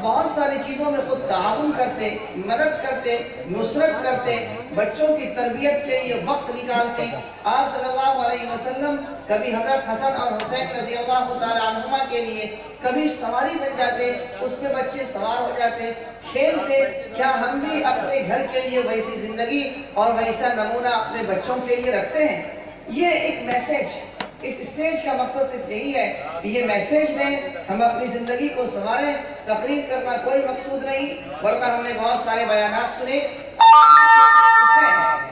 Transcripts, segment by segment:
بہت ساری چیزوں میں خود تعاون کرتے، مدد کرتے، نصرت کرتے، بچوں کی تربیت کے لیے وقت نکالتے۔ آپ صلی اللہ علیہ وسلم کبھی حضرت حسن اور حسین رضی اللہ تعالیٰ عنہما کے لیے کبھی سواری بن جاتے، اس پہ بچے سوار ہو جاتے، کھیلتے۔ کیا ہم بھی اپنے گھر کے لیے ویسی زندگی اور ویسا نمونہ اپنے بچوں کے لیے رکھتے ہیں؟ یہ ایک میسیج، اس اسٹیج کا مقصد صرف یہی ہے کہ یہ میسیج دیں، ہم اپنی زندگی کو سنواریں۔ تقریر کرنا کوئی مقصود نہیں، ورنہ ہم نے بہت سارے بیانات سنے۔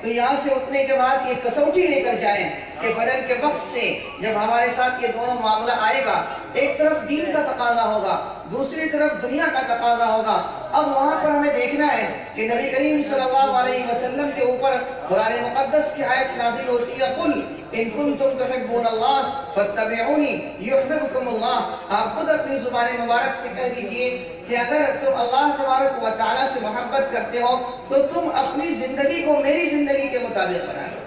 تو یہاں سے اٹھنے کے بعد یہ کسوٹی لے کر جائیں کہ فجر کے وقت سے جب ہمارے ساتھ یہ دونوں معاملہ آئے گا، ایک طرف دین کا تقاضا ہوگا، دوسری طرف دنیا کا تقاضا ہوگا۔ اب وہاں پر ہمیں دیکھنا ہے کہ نبی کریم صلی اللہ علیہ وسلم کے اوپر قرآن مقدس کی آیت نازل ہوتی ہے، قل ان کنتم تحبون اللہ فاتبعونی یحببکم اللہ۔ آپ خود اپنی زبان مبارک سے کہہ دیجئے کہ اگر تم اللہ تبارک و تعالیٰ سے محبت کرتے ہو تو تم اپنی زندگی کو میری زندگی کے مطابق بنا لو۔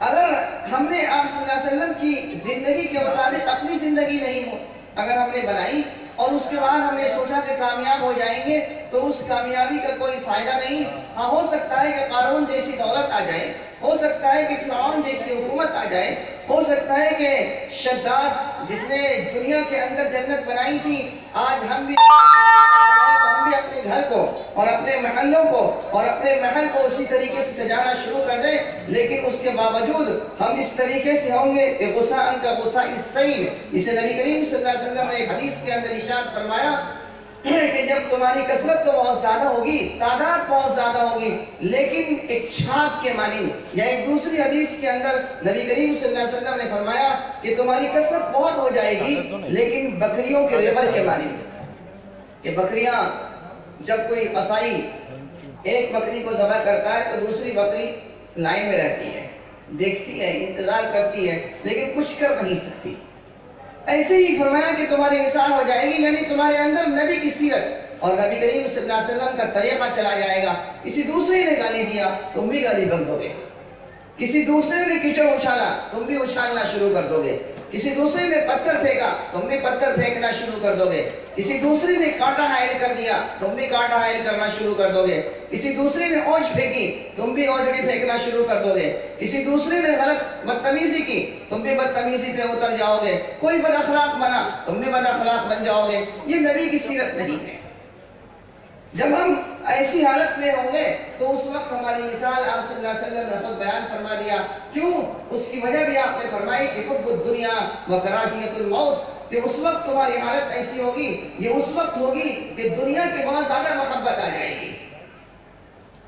اگر ہم نے آپ صلی اللہ علیہ وسلم کی زندگی کے مطابق اپنی زندگی نہیں اگر ہم نے بنائی اور اس کے بعد ہم نے سوچا کہ کامیاب ہو جائیں گے تو اس کامیابی کا کوئی فائدہ نہیں۔ ہاں، ہو سکتا ہے کہ قارون جیسی دولت آ جائے، ہو سکتا ہے کہ فرعون جیسی حکومت آ جائے، ہو سکتا ہے کہ شداد جس نے دنیا کے اندر جنت بنائی تھی، آج ہم بھی اپنے گھر کو اور اپنے محلوں کو اور اپنے محل کو اسی طریقے سے سجانا شروع کر دیں، لیکن اس کے باوجود ہم اس طریقے سے ہوں گے کہ غصہ ان کا غصہ اس سیل۔ اسے نبی کریم صلی اللہ علیہ وسلم نے ایک حدیث کے اندر ارشاد فرمایا کہ جب تمہاری کثرت تو بہت زیادہ ہوگی، تعداد بہت زیادہ ہوگی، لیکن ایک چھاپ کے مانند، یا ایک دوسری حدیث کے اندر نبی کریم صلی اللہ علیہ وسلم نے فرمایا کہ تمہاری کثرت بہت ہو جائے گی لیکن بکریوں کے ریور کے مانند۔ کہ بکریاں جب کوئی قصائی ایک بکری کو ذبح کرتا ہے تو دوسری بکری لائن میں رہتی ہے، دیکھتی ہے، انتظار کرتی ہے، لیکن کچھ کر نہیں سکتی۔ ایسے ہی فرمایا کہ تمہاری مثال ہو جائے گی، یعنی تمہارے اندر نبی کی سیرت اور نبی کریم صلی اللہ علیہ وسلم کا طریقہ چلا جائے گا۔ کسی دوسرے نے گالی دیا تم بھی گالی بک دو گے، کسی دوسرے نے کیچڑ اچھالا تم بھی اچھالنا شروع کر دو گے، کسی دوسرے نے پتھر پھینکا تم بھی پتھر پھینکنا شروع کر دو گے، کسی دوسرے نے کانٹا حائل کر دیا تم بھی کانٹا حائل کرنا شروع کر دو گے، کسی دوسرے نے اوج پھینکی تم بھی اوجڑی پھینکنا شروع کر دو گے، کسی دوسرے نے غلط بدتمیزی کی تم بھی بدتمیزی پہ اتر جاؤ گے، کوئی بد اخلاق بنا تم بھی بد اخلاق بن جاؤ گے۔ یہ نبی کی سیرت نہیں ہے۔ جب ہم ایسی حالت میں ہوں گے تو اس وقت ہماری مثال آپ صلی اللہ علیہ وسلم نے خود بیان فرما دیا۔ کیوں؟ اس کی وجہ بھی آپ نے فرمائی کہ حب الدنیا و کراہیت الموت، کہ اس وقت تمہاری حالت ایسی ہوگی، یہ اس وقت ہوگی کہ دنیا کے بہت زیادہ محبت آ جائے گی۔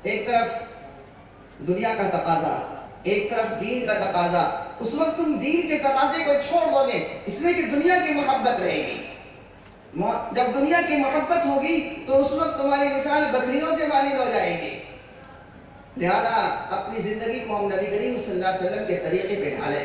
ایک طرف دنیا کا تقاضا، ایک طرف دین کا تقاضا، اس وقت تم دین کے تقاضے کو چھوڑ دو گے، اس لیے کہ دنیا کی محبت رہے گی۔ جب دنیا کی محبت ہوگی تو اس وقت تمہاری مثال بکریوں کے مانند ہو جائے گی۔ لہذا اپنی زندگی کو ہم نبی کریم صلی اللہ علیہ وسلم کے طریقے پہ ڈھالیں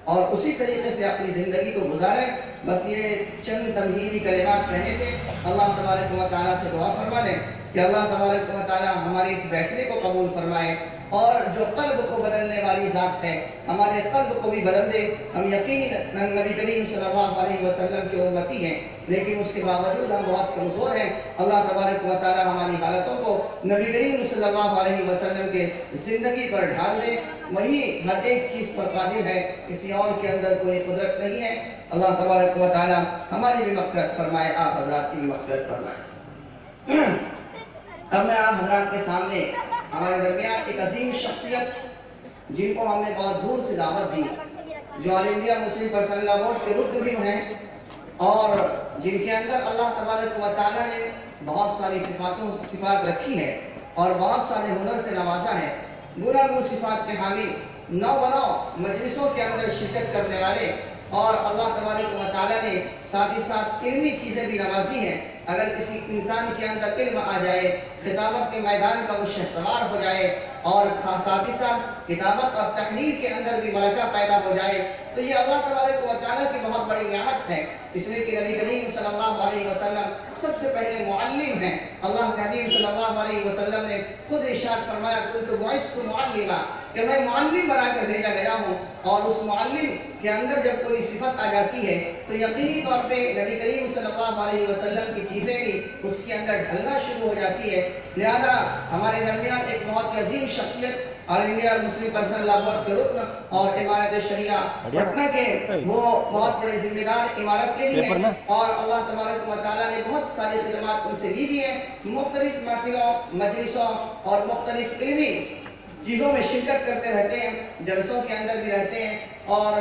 اور اسی طریقے سے اپنی زندگی کو گزاریں۔ بس یہ چند تمہیدی کلمات کہنے تھے۔ اللہ تبارک و تعالیٰ سے دعا فرما دیں کہ اللہ تبارک و تعالیٰ ہماری اس بیٹھنے کو قبول فرمائے، اور جو قلب کو بدلنے والی ذات ہے ہمارے قلب کو بھی بدل دے۔ ہم یقیناً نبی کریم صلی اللہ علیہ وسلم کے امتی ہیں، لیکن اس کے باوجود ہم بہت کمزور ہیں۔ اللہ تبارک و تعالیٰ ہماری حالتوں کو نبی کریم صلی اللہ علیہ وسلم کے زندگی پر ڈھال دے۔ وہی ہر ایک چیز پر قادر ہے، کسی اور کے اندر کوئی قدرت نہیں ہے۔ اللہ تبارک و تعالیٰ ہماری بھی مغفرت فرمائے، آپ حضرات کی بھی مغفرت فرمائے۔ اب میں آپ حضرات کے سامنے ہمارے درمیان ایک عظیم شخصیت جن کو ہم نے بہت دور سے دعوت دی، جو آل انڈیا مسلم پرسنل لا بورڈ کے رکن بھی ہیں اور جن کے اندر اللہ تبارک و تعالیٰ نے بہت ساری صفات رکھی ہے اور بہت سارے ہنر سے نوازا ہے، گناگو صفات کے حامی، نو بنو مجلسوں کے اندر شرکت کرنے والے، اور اللہ تبارک و تعالیٰ نے ساتھ ہی ساتھ علمی چیزیں بھی نوازی ہیں۔ اگر کسی انسان کے اندر علم آ جائے، خطابت کے میدان کا وہ شہسوار ہو جائے، اور ساتھ ہی ساتھ کتابت اور تحریر کے اندر بھی ملکہ پیدا ہو جائے، تو یہ اللہ تبارک و تعالیٰ کی بہت بڑی نعمت ہے۔ اس لیے کہ نبی کریم صلی اللہ علیہ وسلم سب سے پہلے معلم ہیں۔ اللہ کے حبیب صلی اللہ علیہ وسلم نے خود ارشاد فرمایا، کنت بعثت معلما، کہ میں معلم بنا کر بھیجا گیا ہوں، اور اس معلم کے اندر جب کوئی صفت آ جاتی ہے تو یقینی طور پہ نبی کریم صلی اللہ علیہ وسلم کی چیزیں بھی اس کے اندر ڈھلنا شروع ہو جاتی ہے۔ لہذا ہمارے درمیان ایک بہت ہی عظیم شخصیت آل انڈیا مسلم پرسنل لا بورڈ کے رکن اور امارت شریعہ پٹنہ کے وہ بہت بڑے ذمہ دار امارت کے بھی ہیں، اور اللہ تبارک و تعالیٰ نے بہت ساری خدمات ان سے لی بھی ہیں، مختلف محفلوں مجلسوں اور مختلف علمی چیزوں میں شرکت کرتے رہتے ہیں، جلسوں کے اندر بھی رہتے ہیں، اور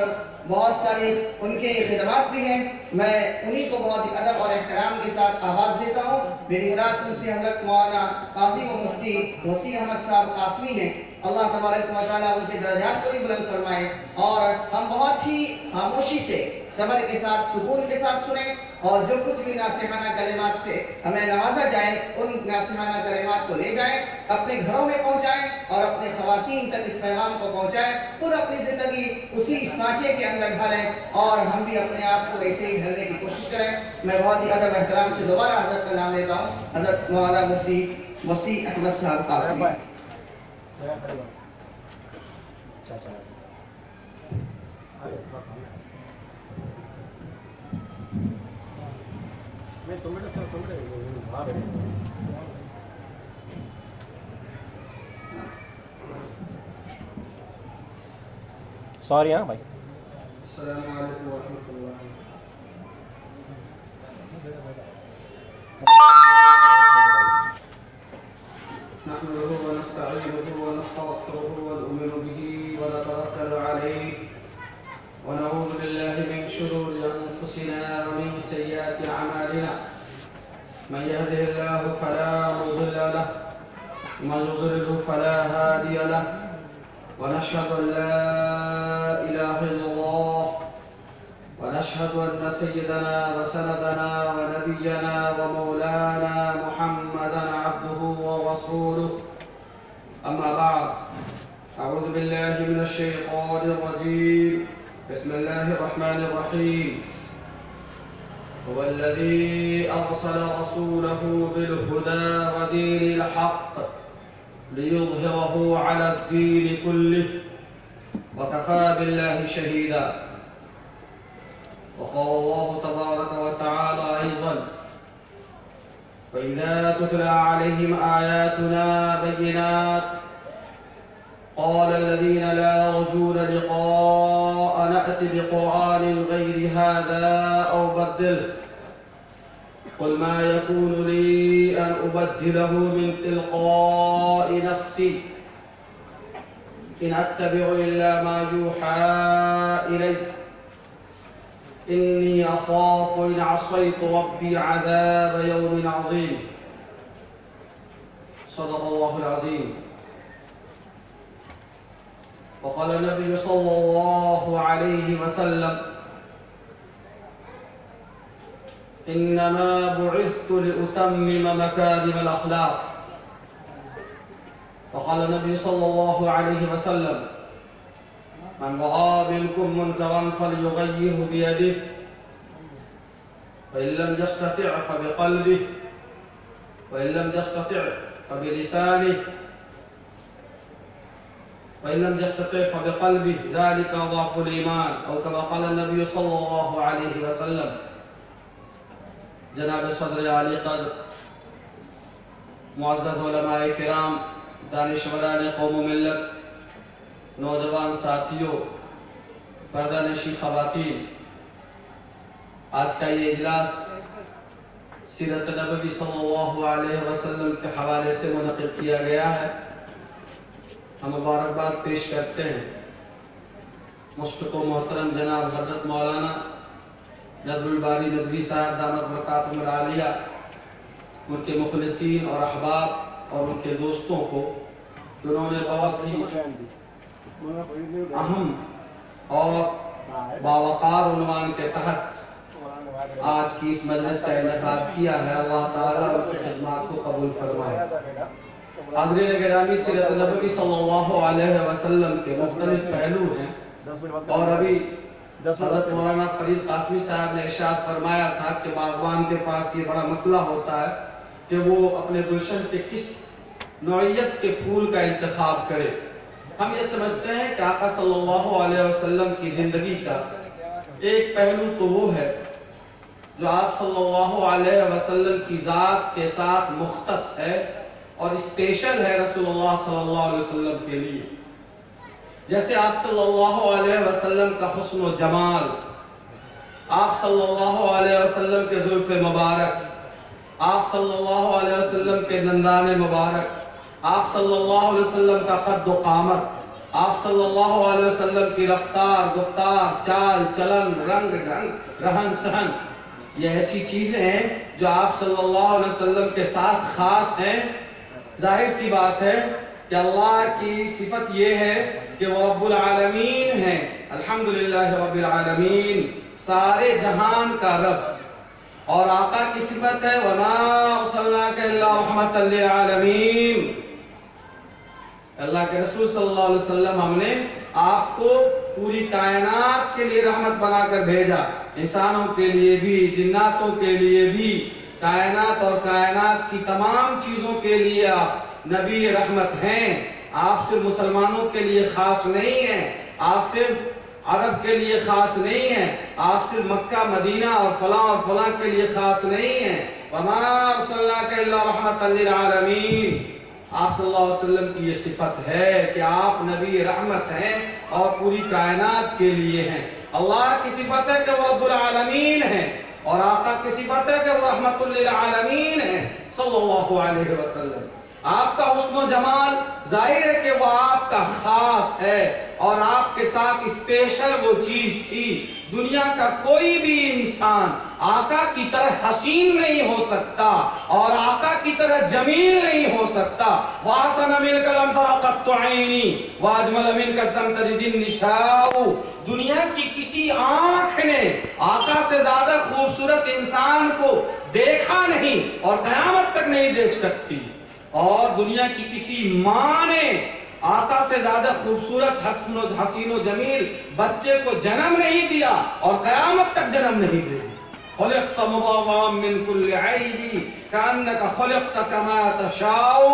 بہت ساری ان کے خدمات بھی ہیں۔ میں انہی کو بہت ہی ادب اور احترام کے ساتھ آواز دیتا ہوں۔ میری مراد ان سے حضرت مولانا قاضی و مفتی وسیع احمد صاحب قاسمی ہیں، اللہ تبارک و تعالیٰ ان کے درجات کو ہی بلند فرمائے، اور ہم بہت ہی خاموشی سے صبر کے ساتھ سکون کے ساتھ سنیں، اور جو کچھ بھی ناصحانہ کلمات سے ہمیں نوازا جائے ان ناصحانہ کلمات کو لے جائیں، اپنے گھروں میں پہنچائیں اور اپنے خواتین تک اس پیغام کو پہنچائیں، خود اپنی زندگی اسی سانچے کے اندر ڈھالیں، اور ہم بھی اپنے آپ کو ایسے ہی ڈھلنے کی کوشش کریں۔ میں بہت ہی ادب احترام سے دوبارہ حضرت کا نام لیتا ہوں، حضرت مولانا مفتی وسیع احمد صاحب قاسمی۔ سوری ہاں بھائی۔ السلام علیکم ورحمۃ اللہ۔ نحمده ونستعينه ونستغفره ونؤمن به ونتوكل عليه ونعوذ بالله من شرور أنفسنا ومن سيئات أعمالنا، من يهده الله فلا مضل له ومن يضلل فلا هادي له، ونشهد أن لا إله إلا الله، ونشهد أن سيدنا وسندنا ونبينا ومولانا محمدا عبده ورسوله، أما بعد، أعوذ بالله من الشيطان الرجيم، بسم الله الرحمن الرحيم، هو الذي أرسل رسوله بالهدى ودين الحق ليظهره على الدين كله وكفى بالله شهيدا، وقال الله تبارك وتعالى أيضا: وإذا تتلى عليهم آياتنا بينات قال الذين لا يرجون لقاء نأت بقرآن غير هذا أو بدله، قل ما يكون لي أن أبدله من تلقاء نفسي إن أتبع إلا ما يوحى إلي إني أخاف إن عصيت ربي عذاب يوم عظيم، صدق الله العظيم۔ وقال النبي صلى الله عليه وسلم: إنما بعثت لأتمم مكارم الأخلاق، وقال النبي صلى الله عليه وسلم: من رأى منكم منكرا فليغيره بيده، فإن لم يستطع فبقلبه، وإن لم يستطع فبلسانه، وإن لم يستطع فبقلبه، ذلك ضعف الإيمان، أو كما قال النبي صلى الله عليه وسلم۔ جناب صدر عالی قدر، معزز علماء کرام، دانشوران قوم و ملت، نوجوان ساتھیوں، پردہ نشین خواتین، آج کا یہ اجلاس سیرت نبوی صلی اللہ علیہ وسلم کے حوالے سے منعقد کیا گیا ہے۔ ہم مبارکباد پیش کرتے ہیں مشفق و محترم جناب حضرت مولانا نذر الباری ندوی صاحب دامت برکاتہم العالیہ، ان کے مخلصین اور احباب اور ان کے دوستوں کو، جنہوں نے بہت ہی اہم اور باوقار عنوان کے تحت آج کی اس مجلس کا انعقاد کیا ہے۔ اللہ تعالیٰ ان کی خدمات کو قبول فرمائے۔ حاضرین گرامی، سیرت نبوی صلی اللہ علیہ وسلم کے مختلف پہلو ہیں، اور ابھی حضرت مولانا فرید قاسمی صاحب نے ارشاد فرمایا تھا کہ باغبان کے پاس یہ بڑا مسئلہ ہوتا ہے کہ وہ اپنے گلشن کے کس نوعیت کے پھول کا انتخاب کرے۔ ہم یہ سمجھتے ہیں کہ آقا صلی اللہ علیہ وسلم کی زندگی کا ایک پہلو تو وہ ہے جو آپ صلی اللہ علیہ وسلم کی ذات کے ساتھ مختص ہے اور اسپیشل ہے رسول اللہ صلی اللہ علیہ وسلم کے لیے. جیسے آپ صلی اللہ علیہ وسلم کا حسن و جمال، آپ صلی اللہ علیہ وسلم کے زلف مبارک، آپ صلی اللہ علیہ وسلم کے دندان مبارک، آپ صلی اللہ علیہ وسلم کا قد و قامت، آپ صلی اللہ علیہ وسلم کی رفتار، گفتار، چال چلن، رنگ ڈھنگ، رہن سہن، یہ ایسی چیزیں ہیں جو آپ صلی اللہ علیہ وسلم کے ساتھ خاص ہیں. ظاہر سی بات ہے کہ اللہ کی صفت یہ ہے کہ وہ رب العالمین ہیں. الحمدللہ رب العالمین، سارے جہان کا رب. اور آقا کی صفت ہے وَمَا أَرْسَلْنَاكَ إِلَّا رَحْمَةً لِلْعَالَمِينَ. اللہ کے رسول صلی اللہ علیہ وسلم ہم نے آپ کو پوری کائنات کے لیے رحمت بنا کر بھیجا، انسانوں کے لیے بھی، جناتوں کے لیے بھی، کائنات اور کائنات کی تمام چیزوں کے لیے آپ نبی رحمت ہیں. آپ صرف مسلمانوں کے لیے خاص نہیں ہیں، آپ صرف عرب کے لیے خاص نہیں ہیں، آپ صرف مکہ مدینہ اور فلاں کے لیے خاص نہیں ہیں. وَمَا أَرْسَلْنَاكَ إِلَّا رَحْمَةً لِلْعَالَمِينَ. آپ صلی اللہ علیہ وسلم کی یہ صفت ہے کہ آپ نبی رحمت ہیں اور پوری کائنات کے لیے ہیں. اللہ کی صفت ہے کہ وہ رب العالمین ہیں اور آقا کی صفت ہے کہ وہ رحمت للعالمین ہیں صلی اللہ علیہ وسلم. آپ کا حسن و جمال ظاہر ہے کہ وہ آپ کا خاص ہے اور آپ کے ساتھ اسپیشل وہ چیز تھی. دنیا کا کوئی بھی انسان آقا کی طرح حسین نہیں ہو سکتا اور آقا کی طرح جمیل نہیں ہو سکتا. وَأَحْسَنَ مِنْكَ لَمْ تَرَ قَطُّ عَيْنِي وَأَجْمَلَ مِنْكَ لَمْ تَلِدِ النِّسَاءُ. دنیا کی کسی آنکھ نے آقا سے زیادہ خوبصورت انسان کو دیکھا نہیں اور قیامت تک نہیں دیکھ سکتی. اور دنیا کی کسی ماں نے آقا سے زیادہ خوبصورت حسین و جمیل بچے کو جنم نہیں دیا اور قیامت تک جنم نہیں دے. خلقت مبرأ من كل عیب کأنک خلقت کما تشاء.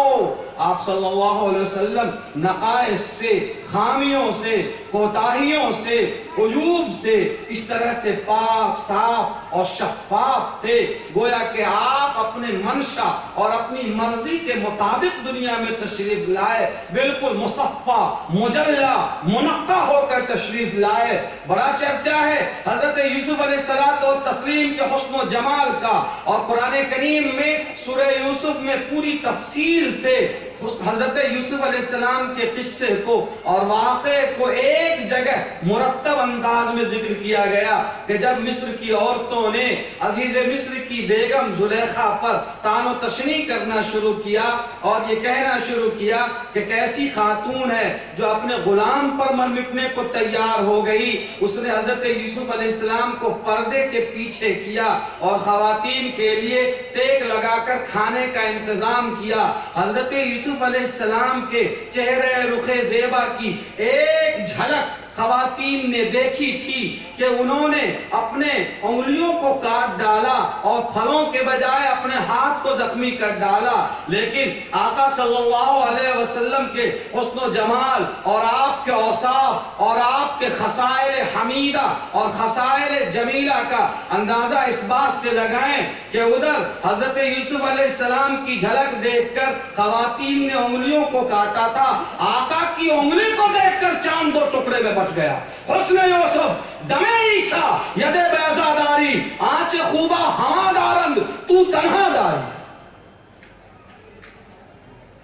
آپ صلی اللہ علیہ وسلم نقائص سے، خامیوں سے، کوتاہیوں سے، عیوب سے اس طرح سے پاک، صاف اور شفاف تھے گویا کہ آپ اپنے منشا اور اپنی مرضی کے مطابق دنیا میں تشریف لائے، بالکل مصفہ، مجلہ، منقہ ہو کر تشریف لائے. بڑا چرچا ہے حضرت یوسف علیہ السلام اور تسلیم کے حسن و جمال کا، اور قرآن کریم میں سورہ یوسف میں پوری تفصیل سے حضرت یوسف علیہ السلام کے قصے کو اور واقعے کو ایک جگہ مرتب انداز میں ذکر کیا گیا کہ جب مصر کی عورتوں نے عزیز مصر کی بیگم زلیخا پر طعن و تشنیع کرنا شروع کیا اور یہ کہنا شروع کیا کہ کیسی خاتون ہے جو اپنے غلام پر مر مٹنے کو تیار ہو گئی. اس نے حضرت یوسف علیہ السلام کو پردے کے پیچھے کیا اور خواتین کے لیے ٹیک لگا کر کھانے کا انتظام کیا. حضرت یوسف علیہ السلام کے چہرے رخ زیبا کی ایک جھلک خواتین نے دیکھی تھی کہ انہوں نے اپنے انگلیوں کو کاٹ ڈالا اور پھلوں کے بجائے اپنے ہاتھ کو زخمی کر ڈالا. لیکن آقا صلی اللہ علیہ وسلم کے حسن و جمال اور آپ کے اوصاف اور آپ کے خصائل حمیدہ اور خصائل جمیلہ کا اندازہ اس بات سے لگائیں کہ ادھر حضرت یوسف علیہ السلام کی جھلک دیکھ کر خواتین نے انگلیوں کو کاٹا تھا، آقا کی انگلی کو دیکھ کر چاند دو ٹکڑے میں بٹ گیا. حسن یوسف دم عیسیٰ ید بیضا داری آنچ خوبہ ہما دارند تو تنہا داری.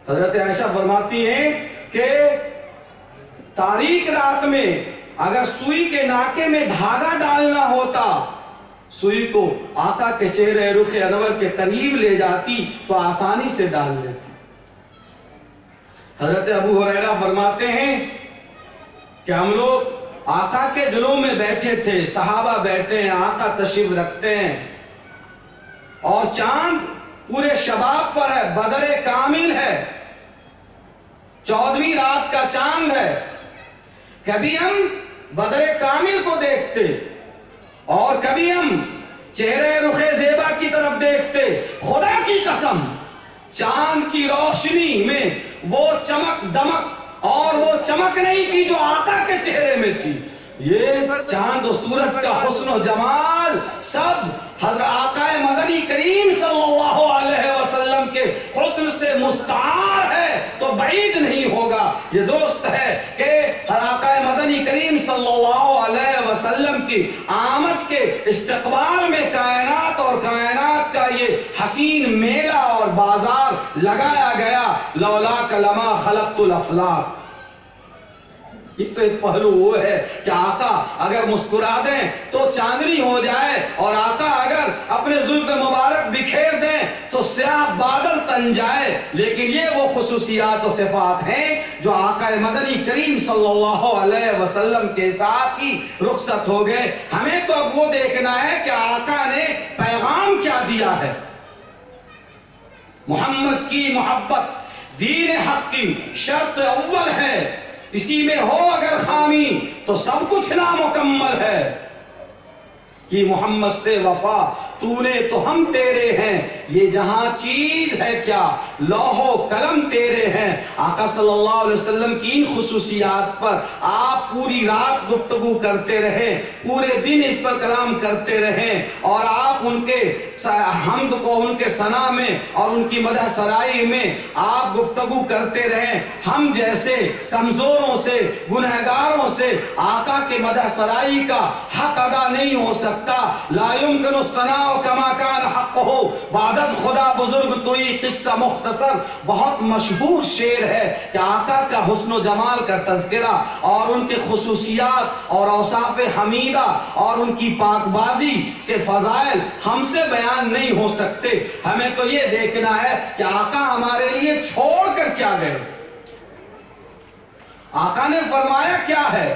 حضرت عائشہ فرماتی ہیں کہ تاریک رات میں اگر سوئی کے ناکے میں دھاگا ڈالنا ہوتا، سوئی کو آقا کے چہرے رخ انور کے قریب لے جاتی تو آسانی سے ڈال لیتی. حضرت ابو ہریرہ فرماتے ہیں کہ ہم لوگ آقا کے جلوں میں بیٹھے تھے، صحابہ بیٹھے ہیں، آقا تشریف رکھتے ہیں اور چاند پورے شباب پر ہے، بدر کامل ہے، 14ویں رات کا چاند ہے. کبھی ہم بدر کامل کو دیکھتے اور کبھی ہم چہرے رخ زیبا کی طرف دیکھتے. خدا کی قسم چاند کی روشنی میں وہ چمک دمک اور وہ چمک نہیں تھی جو آقا کے چہرے میں تھی. یہ چاند و سورج کا حسن و جمال سب حضرت آقا مدنی کریم صلی اللہ علیہ وسلم کے حسن سے مستعار ہے تو بعید نہیں ہوگا. یہ درست ہے کہ آقا مدنی کریم صلی اللہ علیہ وسلم کی آمد کے استقبال میں کائنات اور کائنات کا یہ حسین میلہ اور بازار لگایا گیا. لولاک لما خلقت الافلاک. یہ تو ایک پہلو وہ ہے کہ آقا اگر مسکرا دیں تو چاندنی ہو جائے، اور آقا اگر اپنے زلف مبارک بکھیر دیں تو سیاہ بادل تن جائے. لیکن یہ وہ خصوصیات و صفات ہیں جو آقا مدنی کریم صلی اللہ علیہ وسلم کے ساتھ ہی رخصت ہو گئے. ہمیں تو اب وہ دیکھنا ہے کہ آقا نے پیغام کیا دیا ہے. محمد کی محبت دین حق کی شرط اول ہے. اسی میں ہو اگر خامی تو سب کچھ نامکمل ہے. کہ محمد سے وفا تو نے تو ہم تیرے ہیں، یہ جہاں چیز ہے کیا لوح و قلم تیرے ہیں. آقا صلی اللہ علیہ وسلم کی ان خصوصیات پر آپ پوری رات گفتگو کرتے رہے، پورے دن اس پر کلام کرتے رہے، اور آپ ان کے حمد کو ان کے ثنا میں اور ان کی مدح سرائی میں آپ گفتگو کرتے رہے. ہم جیسے کمزوروں سے گنہگاروں سے آقا کے مدح سرائی کا حق ادا نہیں ہو سکتا. لا يمكن الثناء كما كان حقه بعد از خدا بزرگ توئی. قصہ مختصر بہت مشہور شعر ہے کہ آقا کا حسن و جمال کا تذکرہ اور ان کے خصوصیات اور اوصاف حمیدہ اور ان کی پاک بازی کے فضائل ہم سے بیان نہیں ہو سکتے. ہمیں تو یہ دیکھنا ہے کہ آقا ہمارے لیے چھوڑ کر کیا گئے. آقا نے فرمایا کیا ہے،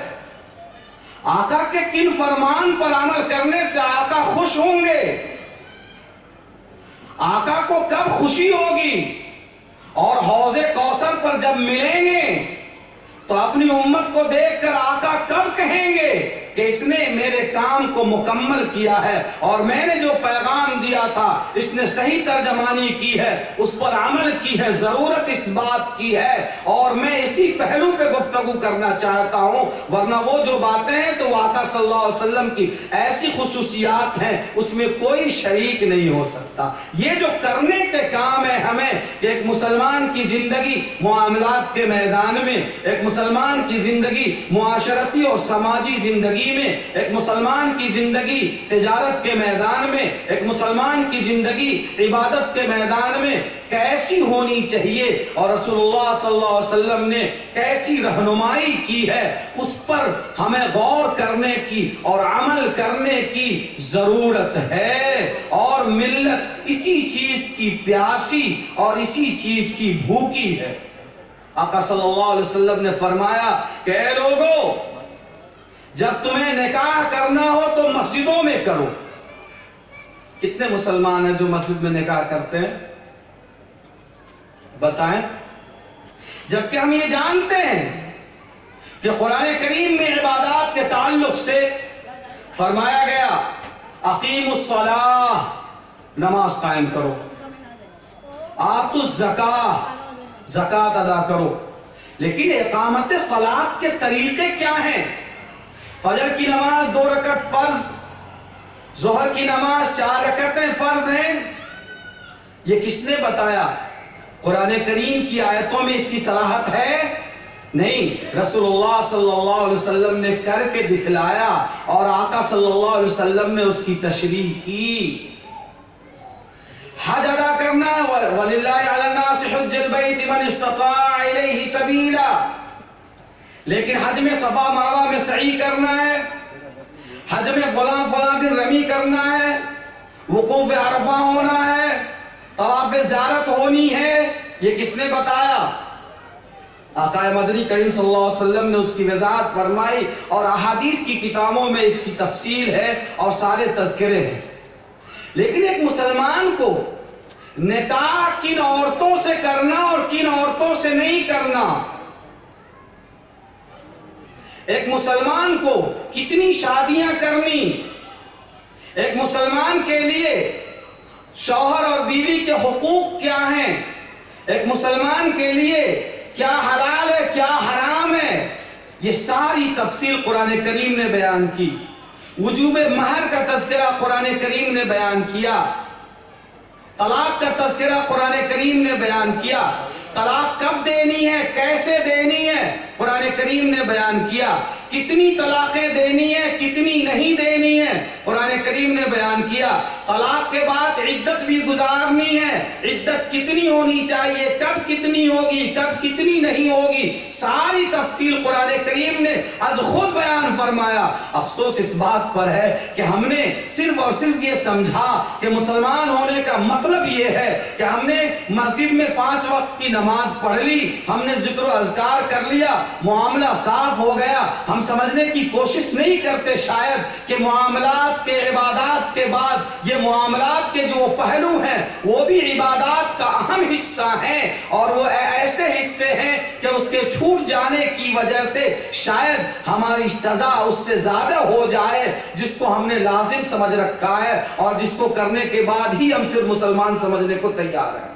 آقا کے کن فرمان پر عمل کرنے سے آقا خوش ہوں گے، آقا کو کب خوشی ہوگی، اور حوض کوثر پر جب ملیں گے تو اپنی امت کو دیکھ کر آقا کب کہیں گے کہ اس نے میرے کام کو مکمل کیا ہے، اور میں نے جو پیغام دیا تھا اس نے صحیح ترجمانی کی ہے، اس پر عمل کی ہے، ضرورت اس بات کی ہے. اور میں اسی پہلو پہ گفتگو کرنا چاہتا ہوں، ورنہ وہ جو باتیں ہیں تو آقا صلی اللہ علیہ وسلم کی ایسی خصوصیات ہیں اس میں کوئی شریک نہیں ہو سکتا. یہ جو کرنے کے کام ہے ہمیں کہ ایک مسلمان کی زندگی معاملات کے میدان میں، ایک مسلمان کی زندگی معاشرتی اور سماجی زندگی میں، ایک مسلمان کی زندگی تجارت کے میدان میں، ایک مسلمان کی زندگی عبادت کے میدان میں کیسی ہونی چاہیے، اور رسول اللہ صلی اللہ علیہ وسلم نے کیسی رہنمائی کی ہے، اس پر ہمیں غور کرنے کی اور عمل کرنے کی ضرورت ہے. اور ملت اسی چیز کی پیاسی اور اسی چیز کی بھوکی ہے. آقا صلی اللہ علیہ وسلم نے فرمایا کہ اے لوگو، جب تمہیں نکاح کرنا ہو تو مسجدوں میں کرو. کتنے مسلمان ہیں جو مسجد میں نکاح کرتے ہیں؟ بتائیں. جبکہ ہم یہ جانتے ہیں کہ قرآن کریم میں عبادات کے تعلق سے فرمایا گیا اقیم الصلاۃ، نماز قائم کرو، آتوا الزکاۃ، زکات ادا کرو. لیکن اقامت صلاۃ کے طریقے کیا ہیں؟ فجر کی نماز 2 رکعت فرض، ظہر کی نماز 4 رکعتیں فرض ہیں. یہ کس نے بتایا؟ قرآن کریم کی آیتوں میں اس کی صراحت ہے؟ نہیں. رسول اللہ صلی اللہ علیہ وسلم نے کر کے دکھلایا، اور آقا صلی اللہ علیہ وسلم نے اس کی تشریح کی. حج ادا کرنا ہے، وَلِلَّهِ عَلَى النَّاسِ حُجَّ الْبَيْتِ مَنِ اسْتَطَاعَ إِلَيْهِ سَبِيلًا. لیکن حج میں صفا مروہ میں سعی کرنا ہے، حج میں فلاں دن رمی کرنا ہے، وقوف عرفہ ہونا ہے، طواف زیارت ہونی ہے. یہ کس نے بتایا؟ آقا مدنی کریم صلی اللہ علیہ وسلم نے اس کی وضاحت فرمائی، اور احادیث کی کتابوں میں اس کی تفصیل ہے اور سارے تذکرے ہیں. لیکن ایک مسلمان کو نکاح کن عورتوں سے کرنا اور کن عورتوں سے نہیں کرنا، ایک مسلمان کو کتنی شادیاں کرنی، ایک مسلمان کے لیے شوہر اور بیوی کے حقوق کیا ہیں، ایک مسلمان کے لیے کیا حلال ہے کیا حرام ہے، یہ ساری تفصیل قرآن کریم نے بیان کی۔ وجوب مہر کا تذکرہ قرآن کریم نے بیان کیا، طلاق کا تذکرہ قرآن کریم نے بیان کیا، طلاق کب دینی ہے کیسے دینی ہے قرآن کریم نے بیان کیا، کتنی طلاقیں دینی ہے کتنی نہیں دینی ہے قرآن کریم نے بیان کیا، طلاق کے بعد عدت بھی گزارنی ہے، عدت کتنی ہونی چاہیے، کب کتنی ہوگی کب کتنی نہیں ہوگی، ساری تفصیل قرآن کریم نے از خود بیان فرمایا۔ افسوس اس بات پر ہے کہ ہم نے صرف اور صرف یہ سمجھا کہ مسلمان ہونے کا مطلب یہ ہے کہ ہم نے مسجد میں 5 وقت کی نماز پڑھ لی، ہم نے ذکر و اذکار کر لیا، معاملہ صاف ہو گیا۔ ہم سمجھنے کی کوشش نہیں کرتے شاید کہ معاملات کے عبادات کے بعد یہ معاملات کے جو پہلو ہیں وہ بھی عبادات کا اہم حصہ ہیں، اور وہ ایسے حصے ہیں کہ اس کے چھوٹ جانے کی وجہ سے شاید ہماری سزا اس سے زیادہ ہو جائے جس کو ہم نے لازم سمجھ رکھا ہے اور جس کو کرنے کے بعد ہی ہم صرف مسلمان سمجھنے کو تیار ہیں۔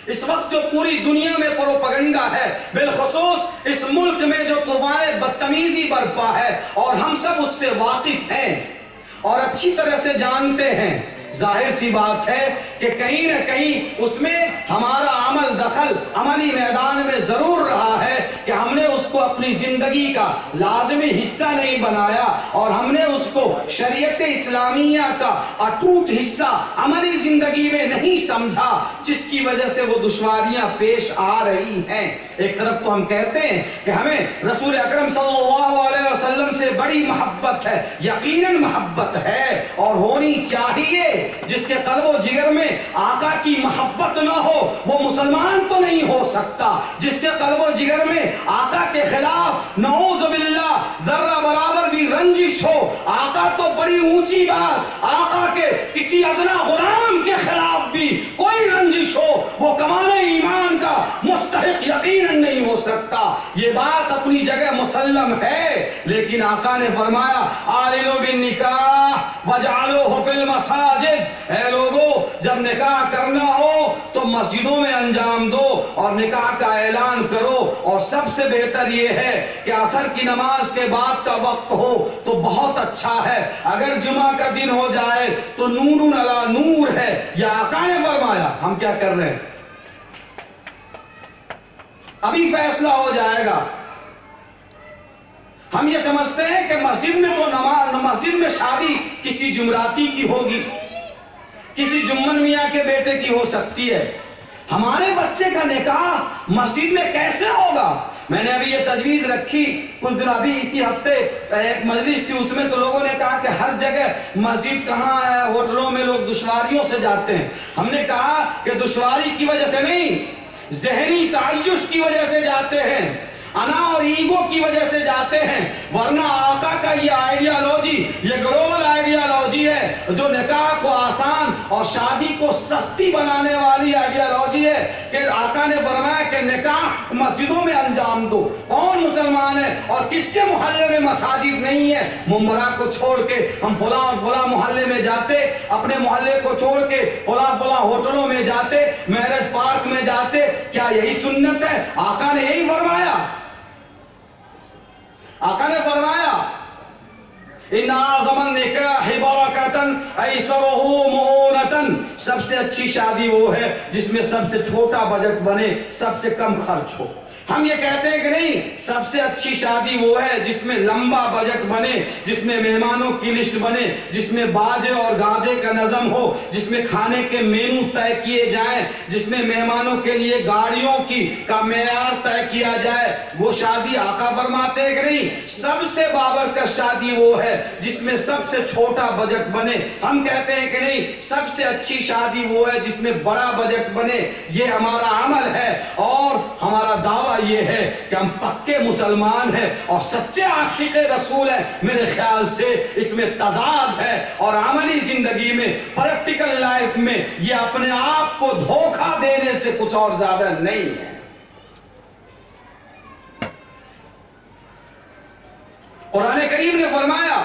اس وقت جو پوری دنیا میں پروپیگنڈا ہے، بالخصوص اس ملک میں جو طوفان بدتمیزی برپا ہے، اور ہم سب اس سے واقف ہیں اور اچھی طرح سے جانتے ہیں، ظاہر سی بات ہے کہ کہیں نہ کہیں اس میں ہمارا عمل دخل عملی میدان میں ضرور رہا ہے کہ ہم نے اس کو اپنی زندگی کا لازمی حصہ نہیں بنایا، اور ہم نے اس کو شریعت اسلامیہ کا اٹوٹ حصہ عملی زندگی میں نہیں سمجھا، جس کی وجہ سے وہ دشواریاں پیش آ رہی ہیں۔ ایک طرف تو ہم کہتے ہیں کہ ہمیں رسول اکرم صلی اللہ علیہ وسلم سے بڑی محبت ہے، یقیناً محبت ہے اور ہونی چاہیے۔ جس کے قلب و جگر میں آقا کی محبت نہ ہو وہ مسلمان تو نہیں ہو سکتا، جس کے قلب و جگر میں آقا کے خلاف نعوذ باللہ ذرہ برابر بھی رنجش ہو، آقا تو بڑی اونچی بات، آقا کے کسی ادنا غلام کے خلاف بھی کوئی رنجش ہو، وہ کمال ایمان کا مستحق یقیناً نہیں ہو سکتا۔ یہ بات اپنی جگہ مسلم ہے، لیکن آقا نے فرمایا آلنوا بالنکاح وجعلوہ فی المساجد، اے لوگو جب نکاح کرنا ہو تو مسجدوں میں انجام دو اور نکاح کا اعلان کرو، اور سب سے بہتر یہ ہے کہ عصر کی نماز کے بعد کا وقت ہو تو بہت اچھا ہے، اگر جمعہ کا دن ہو جائے تو نور علی نور ہے، یہ آقا نے فرمایا۔ ہم کیا کر رہے ہیں؟ ابھی فیصلہ ہو جائے گا۔ ہم یہ سمجھتے ہیں کہ مسجد میں تو مسجد میں شادی کسی جمراتی کی ہوگی، کسی جمن میاں کے بیٹے کی ہو سکتی ہے، ہمارے بچے کا نکاح مسجد میں کیسے ہوگا؟ میں نے ابھی یہ تجویز رکھی کچھ دن، ابھی اسی ہفتے ایک مجلس تھی، اس میں تو لوگوں نے کہا کہ ہر جگہ مسجد کہاں ہے، ہوٹلوں میں لوگ دشواریوں سے جاتے ہیں۔ ہم نے کہا کہ دشواری کی وجہ سے نہیں، ذہنی تعیش کی وجہ سے جاتے ہیں، انا اور ایگو کی وجہ سے جاتے ہیں، ورنہ آقا کا یہ آئیڈیالوجی، یہ گلوبل آئیڈیالوجی ہے جو نکاح کو آسان اور شادی کو سستی بنانے والی آئیڈیالوجی ہے، کہ آقا نے فرمایا کہ نکاح مسجدوں میں انجام دو۔ کون مسلمان ہے اور کس کے محلے میں مساجد نہیں ہے؟ ممبرا کو چھوڑ کے ہم فلاں اور فلاں محلے میں جاتے، اپنے محلے کو چھوڑ کے فلاں فلاں ہوٹلوں میں جاتے، میرج پارک میں جاتے، کیا یہی سنت ہے؟ آقا نے یہی فرمایا۔ آقا نے فرمایا ان اعظم النکاح برکتن ایسرہ مؤونتن، سب سے اچھی شادی وہ ہے جس میں سب سے چھوٹا بجٹ بنے، سب سے کم خرچ ہو۔ ہم یہ کہتے ہیں کہ نہیں، سب سے اچھی شادی وہ ہے جس میں لمبا بجٹ بنے، جس میں مہمانوں کی لسٹ بنے، جس میں باجے اور گاجے کا نظم ہو، جس میں کھانے کے مینو طے کیے جائیں، جس میں مہمانوں کے لیے گاڑیوں کا معیار طے کیا جائے، وہ شادی آقا فرماتے ہیں کہ نہیں، سب سے بابرکت شادی وہ ہے جس میں سب سے چھوٹا بجٹ بنے۔ ہم کہتے ہیں کہ نہیں، سب سے اچھی شادی وہ ہے جس میں بڑا بجٹ بنے۔ یہ ہمارا عمل ہے اور ہمارا دعویٰ یہ ہے کہ ہم پکے مسلمان ہیں اور سچے عاشق رسول ہیں۔ میرے خیال سے اس میں تضاد ہے، اور عملی زندگی میں، پریکٹیکل لائف میں یہ اپنے آپ کو دھوکہ دینے سے کچھ اور زیادہ نہیں ہے۔ قرآن کریم نے فرمایا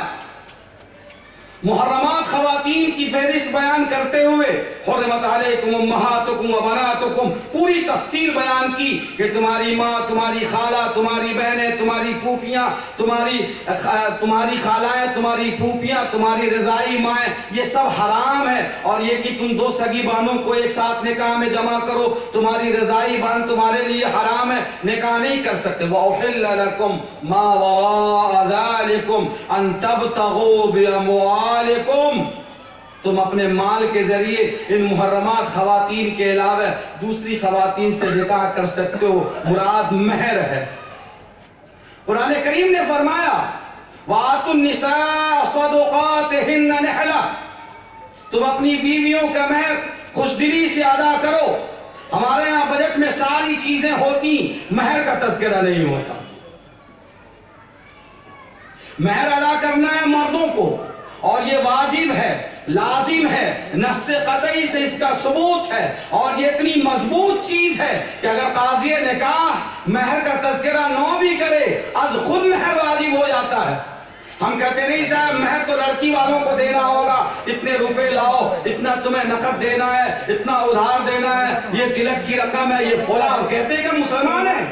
محرمات خواتین کی فہرست بیان کرتے ہوئے حرمت علیکم امہاتکم و بناتکم پوری تفصیل بیان کی کہ تمہاری ماں، تمہاری خالہ، تمہاری بہنیں، تمہاری پھوپھیاں، تمہاری خالائیں، تمہاری پھوپھیاں، تمہاری رضائی مائیں، یہ سب حرام ہے. اور یہ کہ تم دو سگی بہنوں کو ایک ساتھ نکاح میں جمع کرو، تمہاری رضائی بہن تمہارے لیے حرام ہے، نکاح نہیں کر سکتے. وَأُحِلَّ لَكُمْ مَا وَرَاءَ ذَلِكُمْ أَن تَبْتَغُوا بِأَمْوَالِكُمْ. تم اپنے مال کے ذریعے ان محرمات خواتین کے علاوہ دوسری خواتین سے نکاح کر سکتے ہو. مراد مہر ہے. قرآن کریم نے فرمایا وَآتُوا النِّسَاءَ صَدُقَاتِهِنَّ نِحْلَةً. تم اپنی بیویوں کا مہر خوش دلی سے ادا کرو. ہمارے ہاں بجٹ میں ساری چیزیں ہوتی، مہر کا تذکرہ نہیں ہوتا. مہر ادا کرنا ہے مردوں کو اور یہ واجب ہے، لازم ہے، نص قطعی سے اس کا ثبوت ہے. اور یہ اتنی مضبوط چیز ہے کہ اگر قاضی نکاح مہر کا تذکرہ نہ بھی کرے از خود مہر واجب ہو جاتا ہے. ہم کہتے نہیں صاحب مہر تو لڑکی والوں کو دینا ہوگا، اتنے روپے لاؤ، اتنا تمہیں نقد دینا ہے، اتنا ادھار دینا ہے، یہ تلک کی رقم ہے، یہ فلاں. کہتے کہ مسلمان ہیں.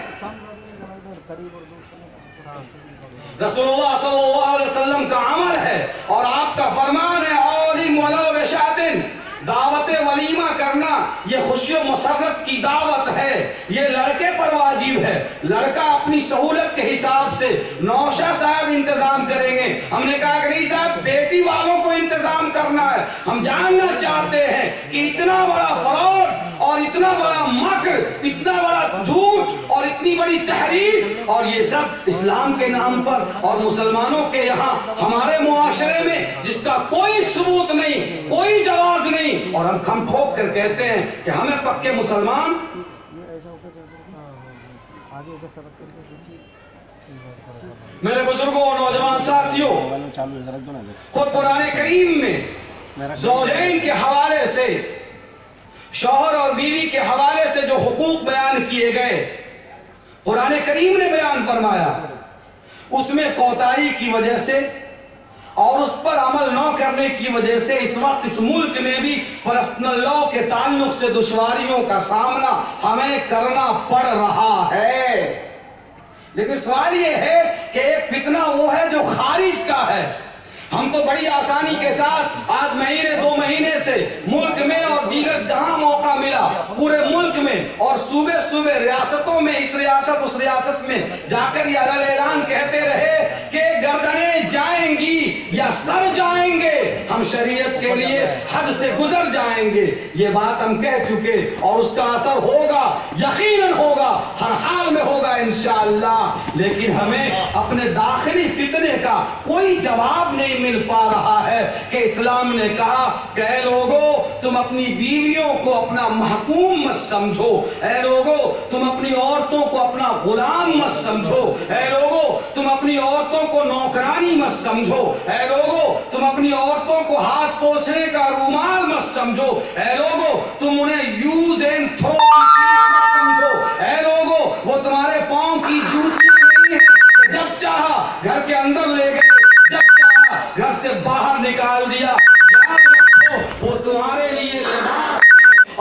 رسول اللہ صلی اللہ علیہ وسلم کا عمل ہے اور آپ کا فرمان ہے اولم ولو بشاتن. دعوت ولیمہ کرنا یہ خوشی و مسرت کی دعوت ہے، یہ لڑکے پر واجب ہے. لڑکا اپنی سہولت کے حساب سے نوشہ صاحب انتظام کریں گے. ہم نے کہا کہ نہیں صاحب بیٹی والوں کو انتظام کرنا ہے. ہم جاننا چاہتے ہیں کہ اتنا بڑا فراڈ اور اتنا بڑا مکر، اتنا بڑا جھوٹ اور اتنی بڑی تحریک اور یہ سب اسلام کے نام پر اور مسلمانوں کے یہاں ہمارے معاشرے میں جس کا کوئی ثبوت نہیں، کوئی جواز نہیں، اور ہم ٹھوک کر کہتے ہیں کہ ہمیں پکے مسلمان. میرے بزرگوں اور نوجوان ساتھیوں، خود قرآن کریم میں زوجین کے حوالے سے، شوہر اور بیوی کے حوالے سے جو حقوق بیان کیے گئے قرآن کریم نے بیان فرمایا، اس میں کوتاہی کی وجہ سے اور اس پر عمل نہ کرنے کی وجہ سے اس وقت اس ملک میں بھی پرسنل لا کے تعلق سے دشواریوں کا سامنا ہمیں کرنا پڑ رہا ہے. لیکن سوال یہ ہے کہ ایک فتنہ وہ ہے جو خارج کا ہے. ہم تو بڑی آسانی کے ساتھ آج مہینے 2 مہینے سے ملک میں اور دیگر جہاں موقع ملا پورے ملک میں اور صوبے ریاستوں میں، اس ریاست میں جا کر یہ اعلان کہتے رہے کہ گردنیں جائیں گی یا سر جائیں گے، ہم شریعت کے لیے حد سے گزر جائیں گے. یہ بات ہم کہہ چکے اور اس کا اثر ہوگا، یقیناً ہوگا، ہر حال میں ہوگا انشاءاللہ. لیکن ہمیں اپنے داخلی فتنے کا کوئی جواب نہیں مل پا رہا ہے کہ اسلام نے کہا کہ اے لوگو تم اپنی بیویوں کو اپنا محکوم مت سمجھو، اے لوگو تم اپنی عورتوں کو اپنا غلام مت سمجھو، اے لوگو تم اپنی عورتوں کو نوکرانی مت سمجھو، اے لوگو تم اپنی عورتوں کو ہاتھ پوچھنے کا رومال مت سمجھو، اے لوگو تم انہیں یوز اینڈ تھرو مت سمجھو، اے لوگو وہ تمہارے پاؤں کی جوتی نہیں ہے، جب چاہا گھر کے اندر